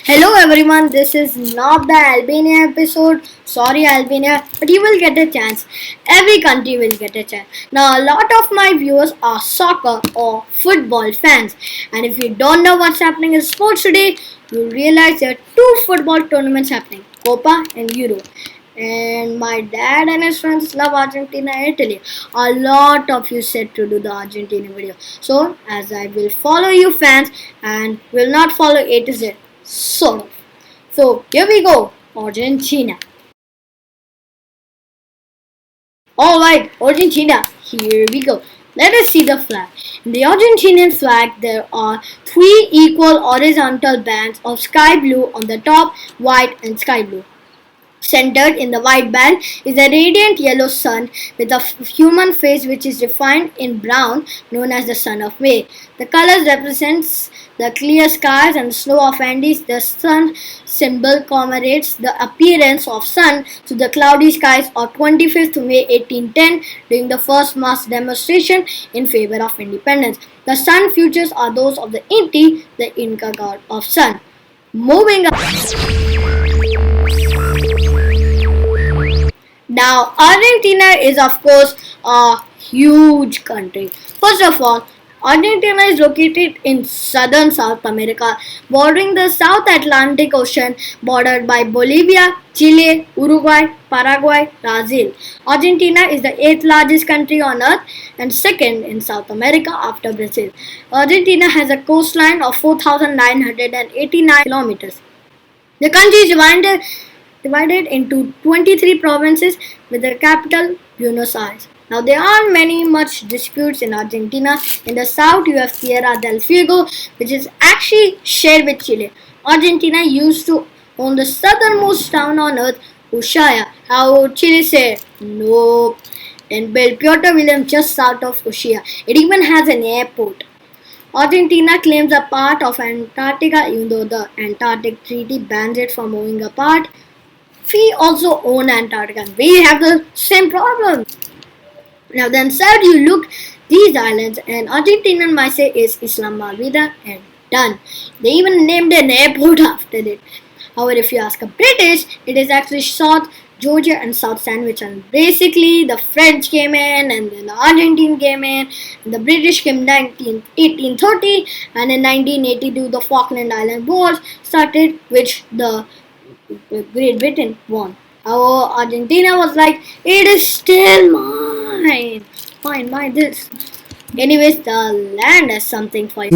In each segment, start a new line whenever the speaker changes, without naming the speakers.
Hello everyone, this is not the Albania episode. Sorry Albania, but you will get a chance. Every country will get a chance. Now a lot of my viewers are soccer or football fans. And if you don't know what's happening in sports today, you'll realize there are two football tournaments happening, Copa and Euro. And my dad and his friends love Argentina and Italy. A lot of you said to do the Argentina video. So as I will follow you fans and will not follow A to Z. Sort of. So here we go, Argentina. Alright, Argentina, here we go. Let us see the flag. In the Argentinian flag, there are three equal horizontal bands of sky blue on the top, white and sky blue. Centered in the white band is a radiant yellow sun with a human face which is defined in brown, known as the Son of May. The colors represents the clear skies and snow of Andes. The sun symbol commemorates the appearance of sun to the cloudy skies on 25th May 1810 during the first mass demonstration in favor of independence. The sun features are those of the Inti, the Inca god of sun. Moving on. Now, Argentina is of course a huge country. First of all, Argentina is located in southern South America, bordering the South Atlantic Ocean, bordered by Bolivia, Chile, Uruguay, Paraguay, Brazil. Argentina is the eighth largest country on earth and second in South America after Brazil. Argentina has a coastline of 4,989 kilometers. The country is divided into 23 provinces with the capital Buenos Aires. Now there are much disputes in Argentina. In the south you have Tierra del Fuego, which is actually shared with Chile. Argentina used to own the southernmost town on earth, Ushuaia. However, Chile said no and built Puerto William just south of Ushuaia. It even has an airport. Argentina claims a part of Antarctica even though the Antarctic Treaty bans it from moving apart. We also own Antarctica. We have the same problem. Now then said you look these islands and Argentinian might say is Isla Malvina and done. They even named an airport after it. However, if you ask a British, it is actually South Georgia and South Sandwich. And basically the French came in and then the Argentine came in and the British came in 1830 and in 1982 the Falkland Island Wars started, which the Great Britain won. Our Argentina was like, it is still mine. Fine, mine this. Anyways, the land has something for you.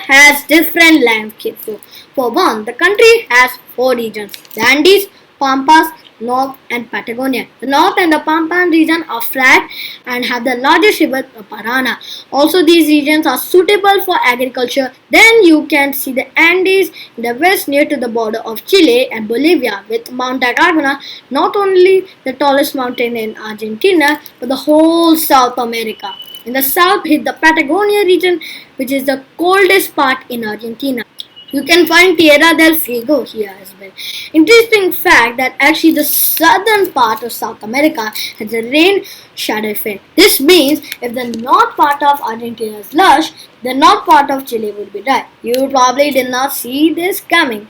Has different landscapes. So, for one, the country has four regions: the Andes, Pampas, North and Patagonia. The North and the Pampas region are flat and have the largest river, the Parana. Also, these regions are suitable for agriculture. Then you can see the Andes in the west near to the border of Chile and Bolivia with Mount Agagarona, not only the tallest mountain in Argentina, but the whole South America. In the south is the Patagonia region, which is the coldest part in Argentina. You can find Tierra del Fuego here as well. Interesting fact that actually the southern part of South America has a rain shadow effect. This means if the north part of Argentina is lush, the north part of Chile would be dry. You probably did not see this coming.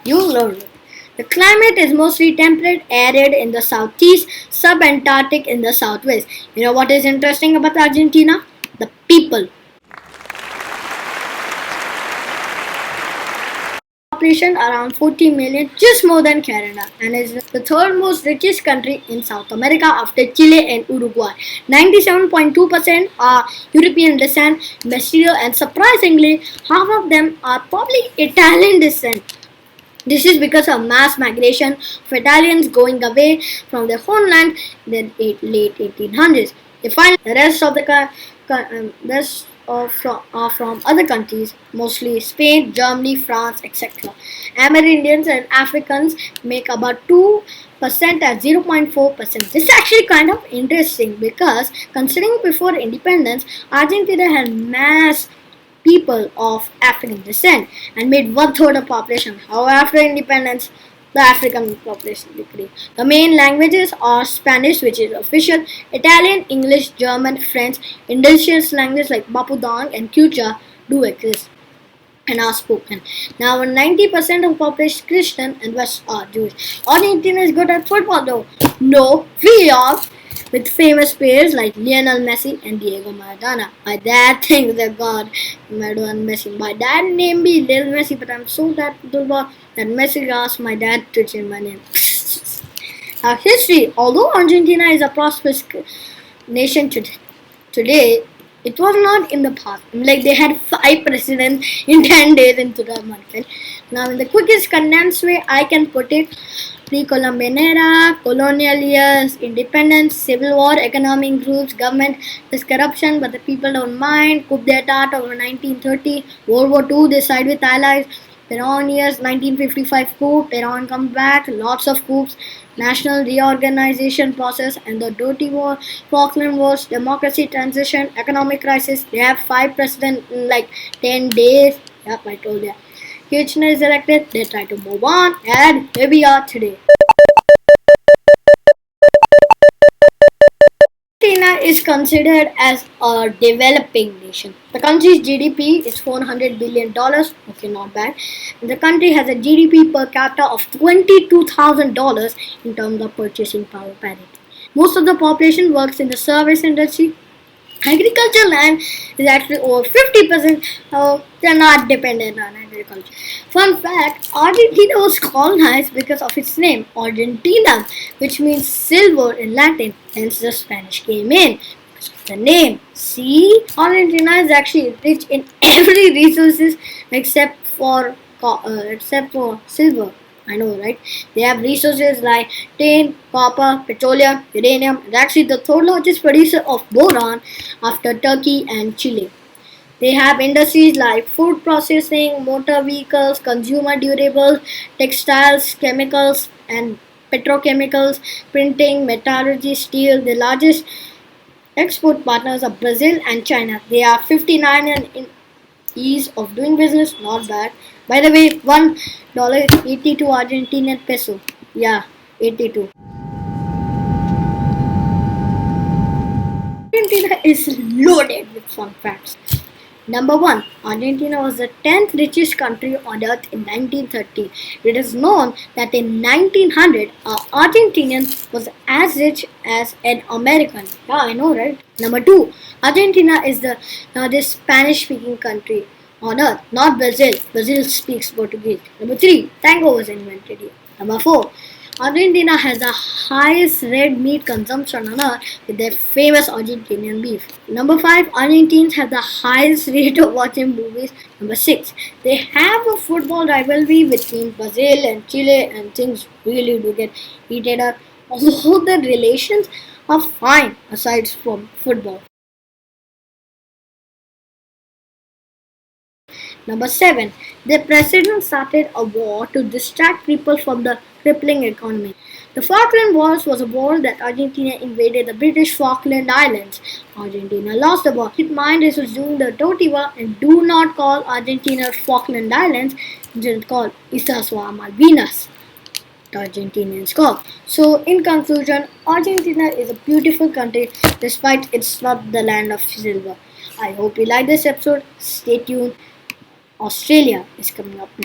You learned it. The climate is mostly temperate, arid in the southeast, subantarctic in the southwest. You know what is interesting about Argentina? The people. Population around 40 million, just more than Canada, and is the third most richest country in South America after Chile and Uruguay. 97.2% are European descent, material, and surprisingly, half of them are probably Italian descent. This is because of mass migration of Italians going away from their homeland in the late 1800s. They find the rest of the are from other countries, mostly Spain, Germany, France, etc. Amerindians and Africans make about 2% at 0.4%. This is actually kind of interesting because considering before independence, Argentina had mass people of African descent and made one-third of population. However, after independence, the African population decreased. The main languages are Spanish, which is official, Italian, English, German, French, indigenous languages like Mapudong and Quechua, do exist and are spoken. Now, 90% of the population is Christian and rest are Jewish. Argentina is good at football though. No, we are. With famous players like Lionel Messi and Diego Maradona. My dad thinks they're God, Maradona and Messi. My dad named me Lionel Messi, but I'm so that Messi asked my dad to change my name. History. Although Argentina is a prosperous nation today, it was not in the past. Like they had 5 presidents in 10 days in 2001. Now, in the quickest condensed way I can put it, pre-Columbian era, colonial years, independence, civil war, economic groups, government, there's corruption, but the people don't mind. Coup d'etat over 1930, World War II, they side with allies. Peron years, 1955 coup, Peron comes back, lots of coups, national reorganization process, and the dirty war, Falkland Wars, democracy transition, economic crisis. They have 5 presidents in like 10 days. Yep, I told you. Kirchner is elected, they try to move on, and here we are today. Argentina is considered as a developing nation. The country's GDP is $400 billion. Okay, not bad. And the country has a GDP per capita of $22,000 in terms of purchasing power parity. Most of the population works in the service industry. Agricultural land is actually over 50%. They're not dependent on agriculture. Fun fact, Argentina was colonized because of its name, Argentina, which means silver in Latin. Hence the Spanish came in. Because of the name. See, Argentina is actually rich in every resources except for silver. I know, right? They have resources like tin, copper, petroleum, uranium. It's actually the third largest producer of boron after Turkey and Chile. They have industries like food processing, motor vehicles, consumer durables, textiles, chemicals, and petrochemicals, printing, metallurgy, steel. The largest export partners are Brazil and China. They are 59 in ease of doing business, not bad. By the way, $1 is 82 Argentinian peso. Yeah, 82. Argentina is loaded with fun facts. Number 1. Argentina was the 10th richest country on earth in 1930. It is known that in 1900, an Argentinian was as rich as an American. Yeah, I know, right? Number 2. Argentina is the largest Spanish-speaking country on earth, not Brazil. Brazil speaks Portuguese. Number 3. Tango was invented here. Number 4. Argentina has the highest red meat consumption on earth with their famous Argentinian beef. Number 5. Argentines have the highest rate of watching movies. Number 6. They have a football rivalry between Brazil and Chile, and things really do get heated up. Although the relations are fine aside from football. Number 7. The president started a war to distract people from the crippling economy. The Falkland Wars was a war that Argentina invaded the British Falkland Islands. Argentina lost the war. Keep in mind this was during the dirty war, and do not call Argentina Falkland Islands, just call Islas Malvinas. The Argentinians call. So in conclusion, Argentina is a beautiful country despite it's not the land of silver. I hope you like this episode. Stay tuned. Australia is coming up next.